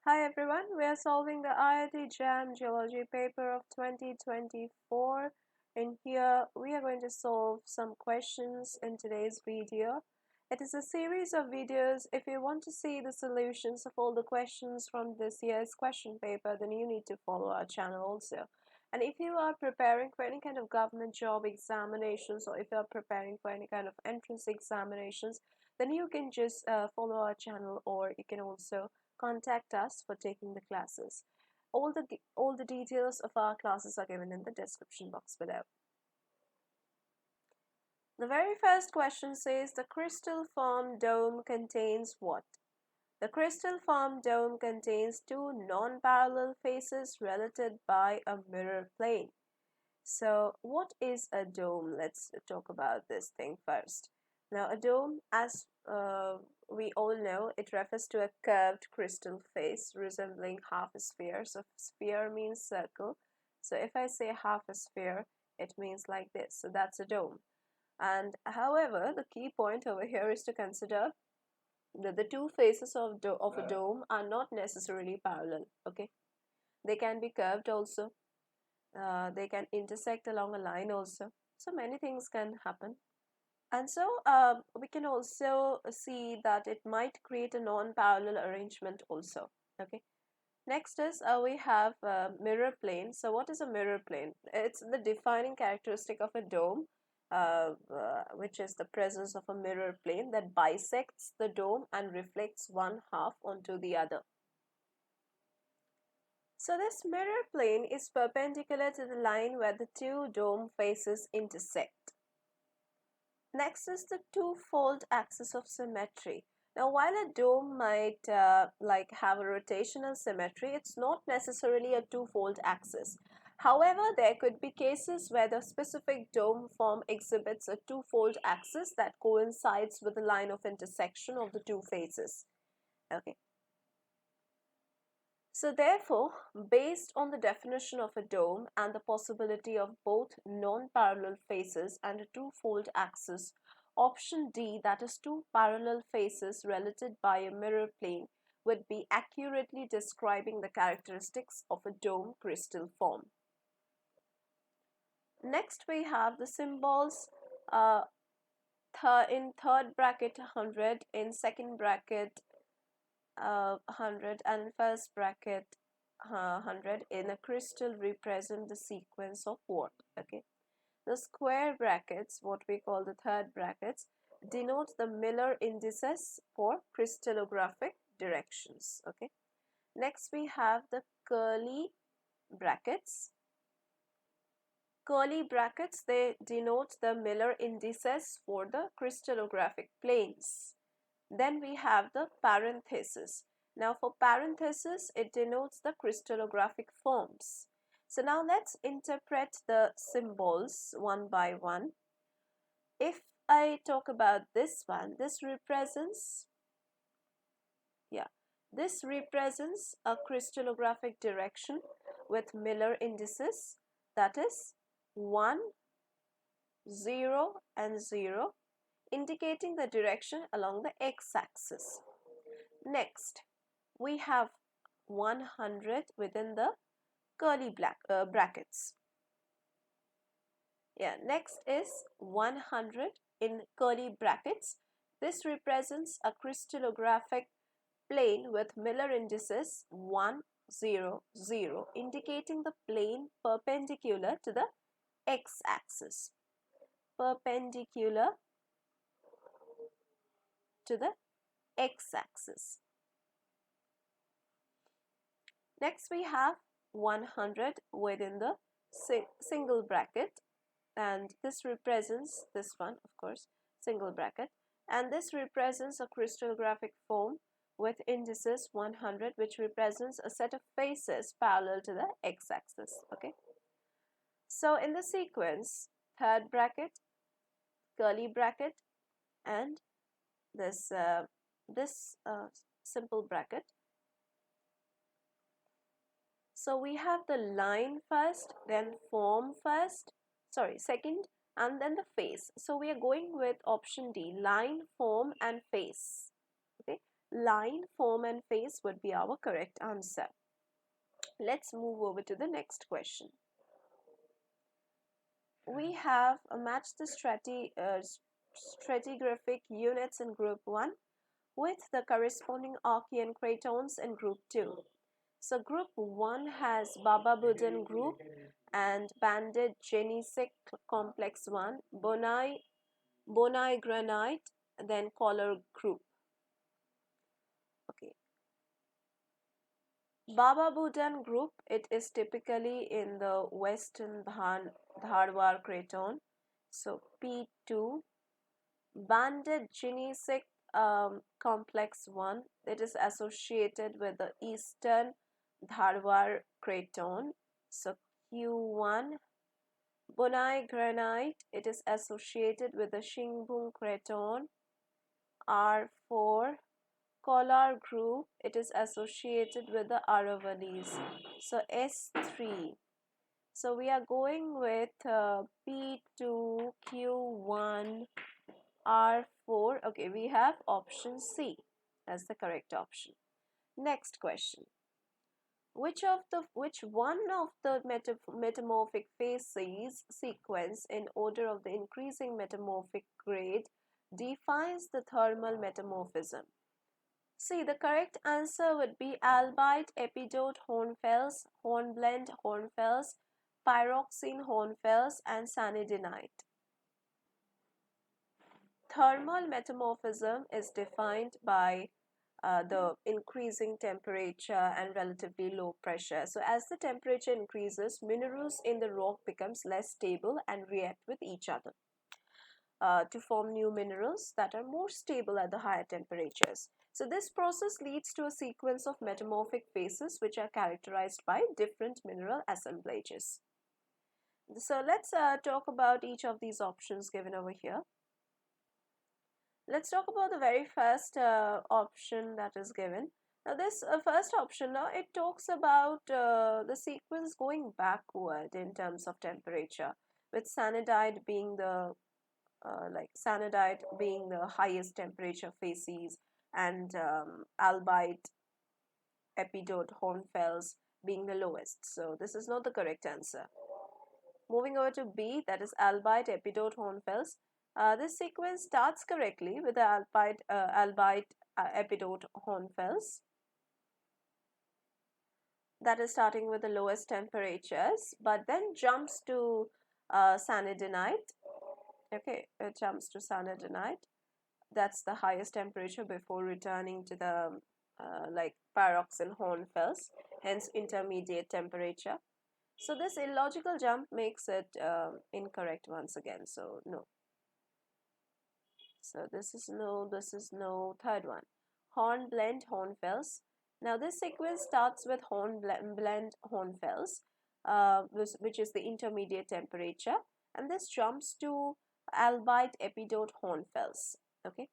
Hi everyone, we are solving the IIT JAM Geology paper of 2024. In here, we are going to solve some questions in today's video. It is a series of videos. If you want to see the solutions of all the questions from this year's question paper, then you need to follow our channel also. And if you are preparing for any kind of government job examinations, or if you are preparing for any kind of entrance examinations, then you can just follow our channel, or you can also contact us for taking the classes. All the details of our classes are given in the description box below. The very first question says the crystal formed dome contains what? The crystal formed dome contains two non-parallel faces related by a mirror plane. So what is a dome? Let's talk about this thing first. Now a dome, as we all know, it refers to a curved crystal face resembling half a sphere. So sphere means circle. So if I say half a sphere, it means like this. So that's a dome. And however, the key point over here is to consider that the two faces of a dome are not necessarily parallel. Okay, they can be curved also. They can intersect along a line also. So many things can happen. And so we can also see that it might create a non-parallel arrangement also. Okay. Next is we have mirror plane. So what is a mirror plane? It's the defining characteristic of a dome, which is the presence of a mirror plane that bisects the dome and reflects one half onto the other. So this mirror plane is perpendicular to the line where the two dome faces intersect. Next is the two-fold axis of symmetry. Now, while a dome might have a rotational symmetry, it's not necessarily a two-fold axis. However, there could be cases where the specific dome form exhibits a two-fold axis that coincides with the line of intersection of the two faces. Okay. So therefore, based on the definition of a dome and the possibility of both non-parallel faces and a two-fold axis, option D, that is two parallel faces related by a mirror plane, would be accurately describing the characteristics of a dome crystal form. Next we have the symbols in third bracket 100, in second bracket 100 and first bracket 100 in a crystal represent the sequence of what? Okay, the square brackets, what we call the third brackets, denote the Miller indices for crystallographic directions. Okay, next we have the curly brackets. Curly brackets, they denote the Miller indices for the crystallographic planes. Then we have the parenthesis. Now for parenthesis, it denotes the crystallographic forms. So now let's interpret the symbols one by one. If I talk about this one, this represents a crystallographic direction with Miller indices, that is 1, 0 and 0, indicating the direction along the x-axis. Next, we have 100 within the curly brackets. Yeah, next is 100 in curly brackets. This represents a crystallographic plane with Miller indices 1, 0, 0, indicating the plane perpendicular to the x-axis. Perpendicular to the x-axis. Next we have 100 within the single bracket, and this represents this one, of course, single bracket, and this represents a crystallographic form with indices 100, which represents a set of faces parallel to the x-axis. Okay, so in the sequence, third bracket, curly bracket, and this simple bracket. So we have the line first, then form second, and then the face. So we are going with option D, line, form and face. Okay, line, form and phase would be our correct answer. Let's move over to the next question. We have matched the stratigraphic units in group 1 with the corresponding Archean cratons in group 2. So group 1 has Baba-Budan group and banded gneissic complex 1, Bonai granite, then collar group. Okay. Baba-Budan group, it is typically in the western Dharwar craton. So P2. Banded gneissic complex 1, it is associated with the eastern Dharwar craton. So Q1. Bonai granite, it is associated with the Shingbung craton. R4. Kolar group, it is associated with the Aravallis. So S3. So we are going with P2, Q1, R4. Okay, we have option C as the correct option. Next question. Which one of the metamorphic phases sequence in order of the increasing metamorphic grade defines the thermal metamorphism? See, the correct answer would be albite, epidote hornfels, hornblende hornfels, pyroxene hornfels, and sanidinite. Thermal metamorphism is defined by the increasing temperature and relatively low pressure. So as the temperature increases, minerals in the rock becomes less stable and react with each other to form new minerals that are more stable at the higher temperatures. So this process leads to a sequence of metamorphic phases which are characterized by different mineral assemblages. So let's talk about each of these options given over here. Let's talk about the very first option that is given. Now this first option, now it talks about the sequence going backward in terms of temperature, with sanidite being the highest temperature phases, and albite, epidote, hornfels being the lowest. So this is not the correct answer. Moving over to B, that is albite, epidote, hornfels. This sequence starts correctly with the albite, epidote, hornfels. That is starting with the lowest temperatures, but then jumps to sanidinite. Okay, it jumps to sanidinite. That's the highest temperature before returning to the pyroxene hornfels, hence intermediate temperature. So this illogical jump makes it incorrect once again. So no. So this is no. Third one, hornblende hornfels. Now this sequence starts with hornblende hornfels, which is the intermediate temperature, and this jumps to albite, epidote, hornfels. Okay,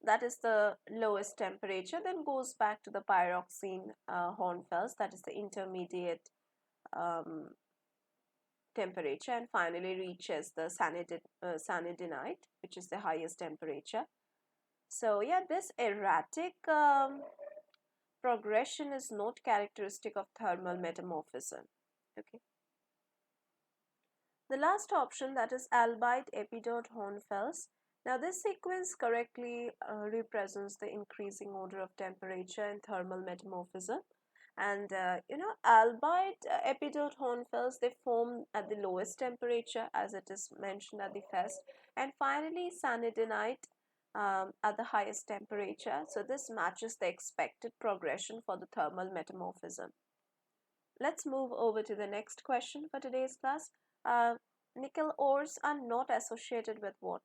that is the lowest temperature, then goes back to the pyroxene hornfels, that is the intermediate temperature, and finally reaches the sanidinite, which is the highest temperature. So yeah, this erratic progression is not characteristic of thermal metamorphism. Okay. The last option, that is albite, epidote, hornfels. Now this sequence correctly represents the increasing order of temperature in thermal metamorphism. And albite, epidote, hornfels, they form at the lowest temperature as it is mentioned at the first, and finally sanidinite at the highest temperature. So this matches the expected progression for the thermal metamorphism. Let's move over to the next question for today's class. Nickel ores are not associated with what?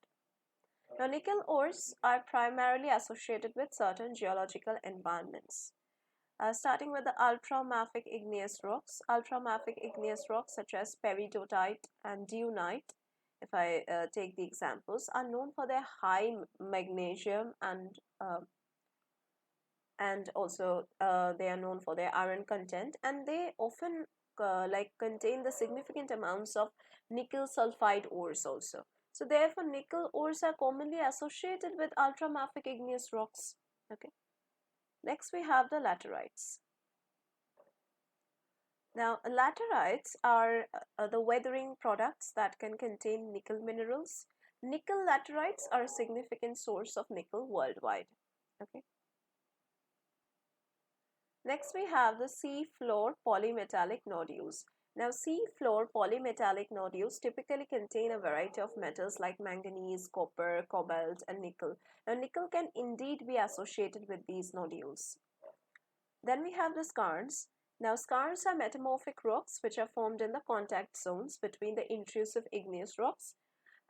Now, nickel ores are primarily associated with certain geological environments. Starting with the ultramafic igneous rocks. Ultramafic igneous rocks such as peridotite and dunite, if I take the examples, are known for their high magnesium and also they are known for their iron content, and they often contain the significant amounts of nickel sulfide ores also. So therefore, nickel ores are commonly associated with ultramafic igneous rocks. Okay. Next, we have the laterites. Now, laterites are the weathering products that can contain nickel minerals. Nickel laterites are a significant source of nickel worldwide. Okay. Next, we have the sea-floor polymetallic nodules. Now, sea-floor polymetallic nodules typically contain a variety of metals like manganese, copper, cobalt, and nickel. Now, nickel can indeed be associated with these nodules. Then we have the skarns. Now, skarns are metamorphic rocks which are formed in the contact zones between the intrusive igneous rocks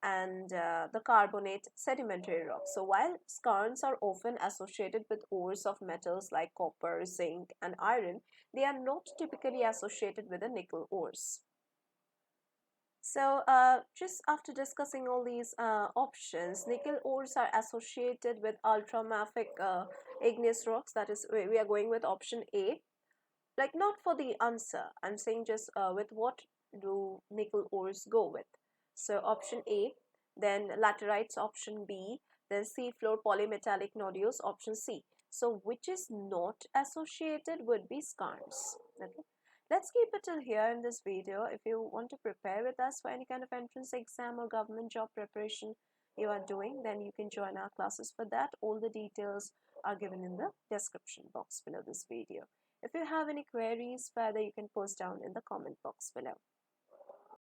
and the carbonate sedimentary rocks. So while skarns are often associated with ores of metals like copper, zinc, and iron, they are not typically associated with the nickel ores. So just after discussing all these options, nickel ores are associated with ultramafic igneous rocks. That is, we are going with option A. Like, not for the answer, I'm saying just with what do nickel ores go with. So option A, then laterites option B, then seafloor polymetallic nodules option C. So which is not associated would be skarns. Okay. Let's keep it till here in this video. If you want to prepare with us for any kind of entrance exam or government job preparation you are doing, then you can join our classes for that. All the details are given in the description box below this video. If you have any queries further, you can post down in the comment box below.